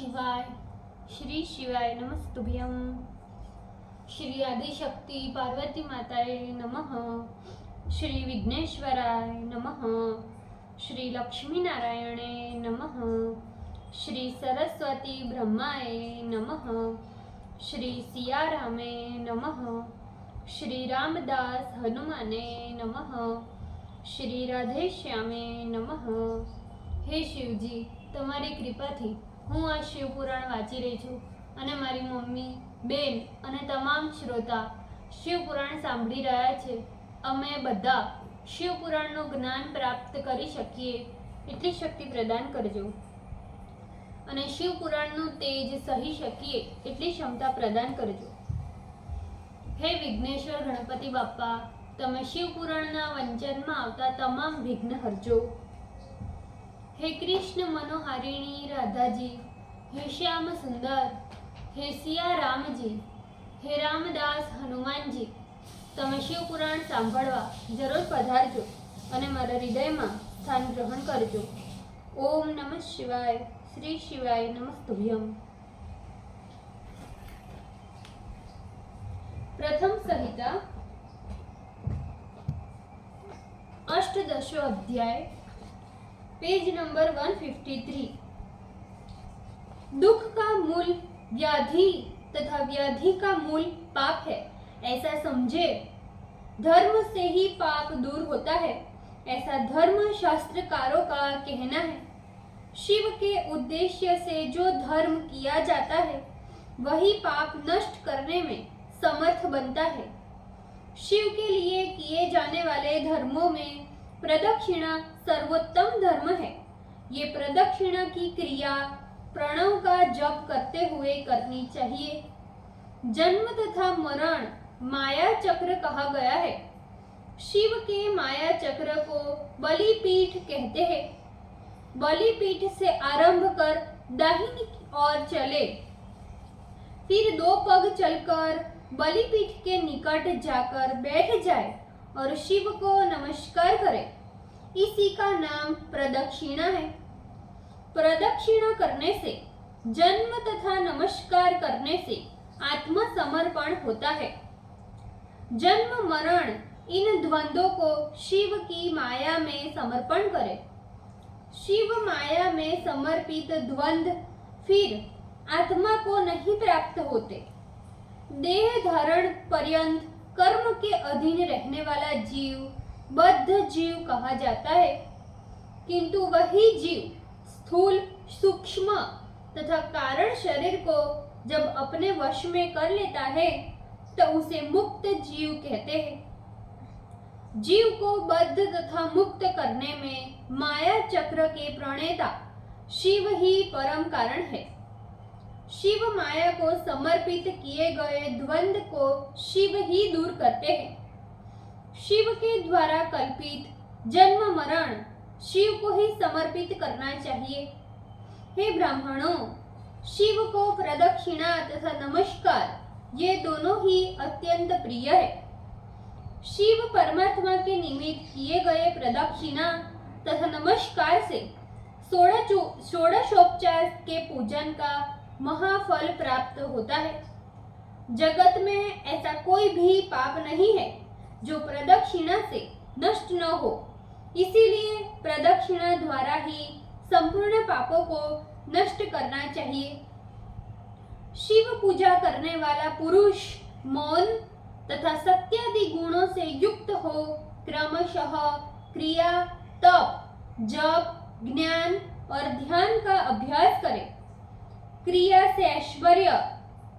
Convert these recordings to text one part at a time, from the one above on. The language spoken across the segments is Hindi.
शिवाय। श्री शिवाय नमस्तुभ्यं। श्री आदिशक्ति पार्वती माताये नमः। श्री विघ्नेश्वराय नमः। श्री लक्ष्मी नारायणे नमः। श्री सरस्वती ब्रह्माय नमः। श्री सियारामे नमः। श्री रामदास हनुमाने नमः। श्री राधेश्यामे नमः। हे शिवजी, તમારી કૃપાથી હું આ શિવપુરાણ વાંચી રહી છું અને મારી મમ્મી, બેન અને તમામ શ્રોતા શિવપુરાણ સાંભળી રહ્યા છે. અમે બધા શિવપુરાણનું જ્ઞાન પ્રાપ્ત કરી શકીએ એટલી શક્તિ પ્રદાન કરજો અને શિવપુરાણનું તેજ સહી શકીએ એટલી ક્ષમતા પ્રદાન કરજો. હે વિઘ્નેશ્વર ગણપતિ બાપ્પા, તમે શિવપુરાણના વંચનમાં આવતા તમામ વિઘ્ન હરજો. हे कृष्ण मनोहारिणी राधा जी, हे श्याम सुंदर, हे सिया राम जी, हे रामदास हनुमान जी, તમે શિવપુરાણ સાંભળવા જરૂર પધારજો અને મારા હૃદયમાં સ્થાન ગ્રહણ કરજો. ઓમ નમઃ શિવાય. શ્રી શિવાય નમસ્તુભ્યમ. પ્રથમ સંહિતા અષ્ટદશો અધ્યાય, पेज नंबर 153. दुख का मूल व्याधि तथा व्याधि का मूल पाप है, ऐसा समझे. धर्म से ही पाप दूर होता है, ऐसा धर्म शास्त्रकारों का कहना है. शिव के उद्देश्य से जो धर्म किया जाता है वही पाप नष्ट करने में समर्थ बनता है. शिव के लिए किए जाने वाले धर्मों में प्रदक्षिणा सर्वोत्तम धर्म है. ये प्रदक्षिणा की क्रिया प्रणव का जप करते हुए करनी चाहिए. जन्म तथा मरण माया चक्र कहा गया है. शिव के माया चक्र को बलिपीठ कहते हैं. बलिपीठ से आरंभ कर दाहिनी ओर चले, फिर 2 पग चलकर बलिपीठ के निकट जाकर बैठ जाए और शिव को नमस्कार करे. इसी का नाम प्रदक्षिणा है. प्रदक्षिणा करने से, जन्म तथा नमस्कार करने से आत्मसमर्पण होता है. जन्म मरण इन द्वंद्वों को शिव की माया में समर्पण करे. शिव माया में समर्पित द्वंद्व फिर आत्मा को नहीं प्राप्त होते. देह धारण पर्यंत कर्म के अधीन रहने वाला जीव बद्ध जीव कहा जाता है, किंतु वही जीव स्थूल, सूक्ष्म तथा कारण शरीर को जब अपने वश में कर लेता है तो उसे मुक्त जीव कहते हैं. जीव को बद्ध तथा मुक्त करने में माया चक्र के प्रणेता शिव ही परम कारण है. शिव माया को समर्पित किए गए द्वंद्व को शिव ही दूर करते हैं. शिव के द्वारा कल्पित जन्म मरण शिव को ही समर्पित करना चाहिए. हे ब्राह्मणों, शिव को प्रदक्षिणा तथा नमस्कार ये दोनों ही अत्यंत प्रिय है. शिव परमात्मा के निमित्त किए गए प्रदक्षिणा तथा नमस्कार से षोडशोपचार के पूजन का महाफल प्राप्त होता है. जगत में ऐसा कोई भी पाप नहीं है जो प्रदक्षिणा से नष्ट न हो. इसीलिए प्रदक्षिणा द्वारा ही संपूर्ण पापों को नष्ट करना चाहिए. शिव पूजा करने वाला पुरुष मौन तथा सत्यादि गुणों से युक्त हो क्रमशः क्रिया, तप, जप, ज्ञान और ध्यान का अभ्यास करे. क्रिया से ऐश्वर्य,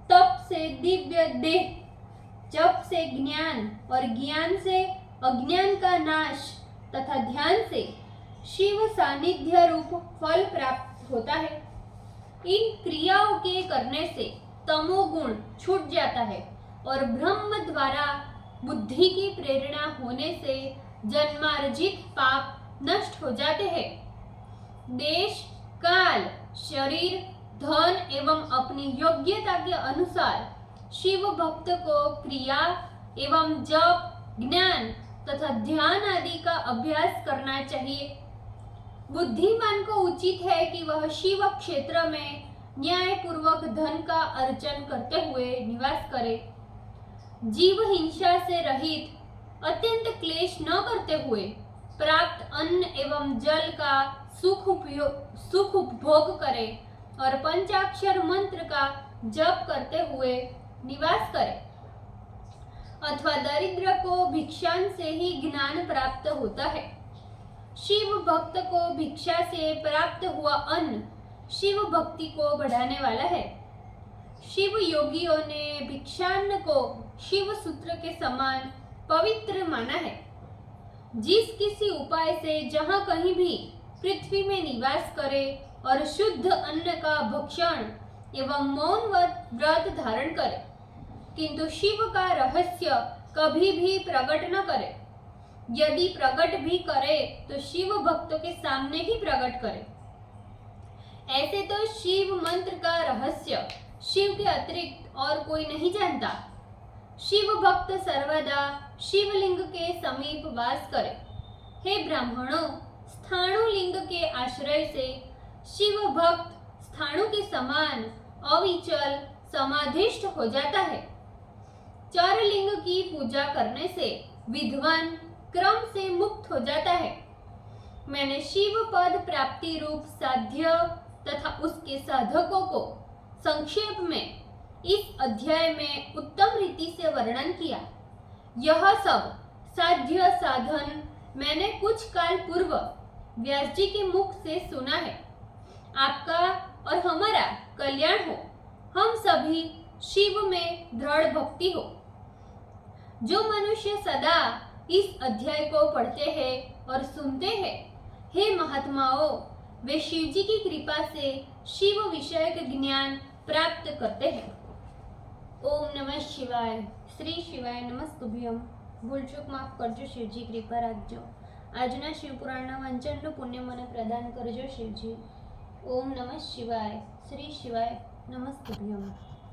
तप से दिव्य देह, जप से ज्ञान और ज्ञान से अज्ञान का नाश तथा ध्यान से शिव सानिध्य रूप फल प्राप्त होता है. इन क्रियाओं के करने से तमोगुण छूट जाता है और ब्रह्म द्वारा बुद्धि की प्रेरणा होने से जन्मार्जित पाप नष्ट हो जाते हैं. देश, काल, शरीर, धन एवं अपनी योग्यता के अनुसार शिव भक्त को क्रिया एवं जप, ज्ञान तथा ध्यान आदि का अभ्यास करना चाहिए. बुद्धिमान को उचित है कि वह शिव क्षेत्र में न्याय पूर्वक धन का अर्जन करते हुए निवास करे, जीव हिंसा से रहित अत्यंत क्लेश न करते हुए प्राप्त अन्न एवं जल का सुख उपभोग करे और पंचाक्षर मंत्र का जप करते हुए निवास करे। अथवा दरिद्र को भिक्षान से ही ज्ञान प्राप्त होता है। शिव भक्त को भिक्षा से प्राप्त हुआ अन्न शिव भक्ति को बढ़ाने वाला है। शिव योगियों ने भिक्षान्न को शिव सूत्र के समान पवित्र माना है। जिस किसी उपाय से जहाँ कहीं भी पृथ्वी में निवास करे और शुद्ध अन्न का भक्षण एवं मौन व्रत धारण करे, किंतु शिव का रहस्य कभी भी प्रकट न करे। यदि प्रकट भी करे तो शिव भक्तों के सामने ही प्रकट करे। ऐसे तो शिव मंत्र का रहस्य शिव के अतिरिक्त और कोई नहीं जानता। शिव भक्त सर्वदा शिवलिंग के समीप वास करे। हे ब्राह्मणों, स्थाणु लिंग के आश्रय से शिव भक्त स्थाणु के समान अविचल समाधिष्ठ हो जाता है। चरलिंग की पूजा करने से विद्वान क्रम से मुक्त हो जाता है। मैंने शिव पद प्राप्ति रूप साध्य तथा उसके साधकों को संक्षेप में इस अध्याय में उत्तम रीति से वर्णन किया। यह सब साध्य साधन मैंने कुछ काल पूर्व व्यास जी के मुख से सुना है। आपका और हमारा कल्याण हो, हम सभी शिव में दृढ़ भक्ति हो। जो मनुष्य सदा इस अध्याय को पढ़ते हैं और सुनते हैं, हे महात्माओं, वे शिव जी की कृपा से शिव विषयक ज्ञान प्राप्त करते हैं। ओम नमः शिवाय। श्री शिवाय नमस्तुभ्यम। ભૂલચૂક માફ કરજો શિવજી, કૃપા રાખજો। આજના શિવપુરાણના વાંચનનું પુણ્ય મને પ્રદાન કરજો શિવજી। ઓમ નમઃ શિવાય। શ્રી શિવાય નમસ્તુભ્યમ।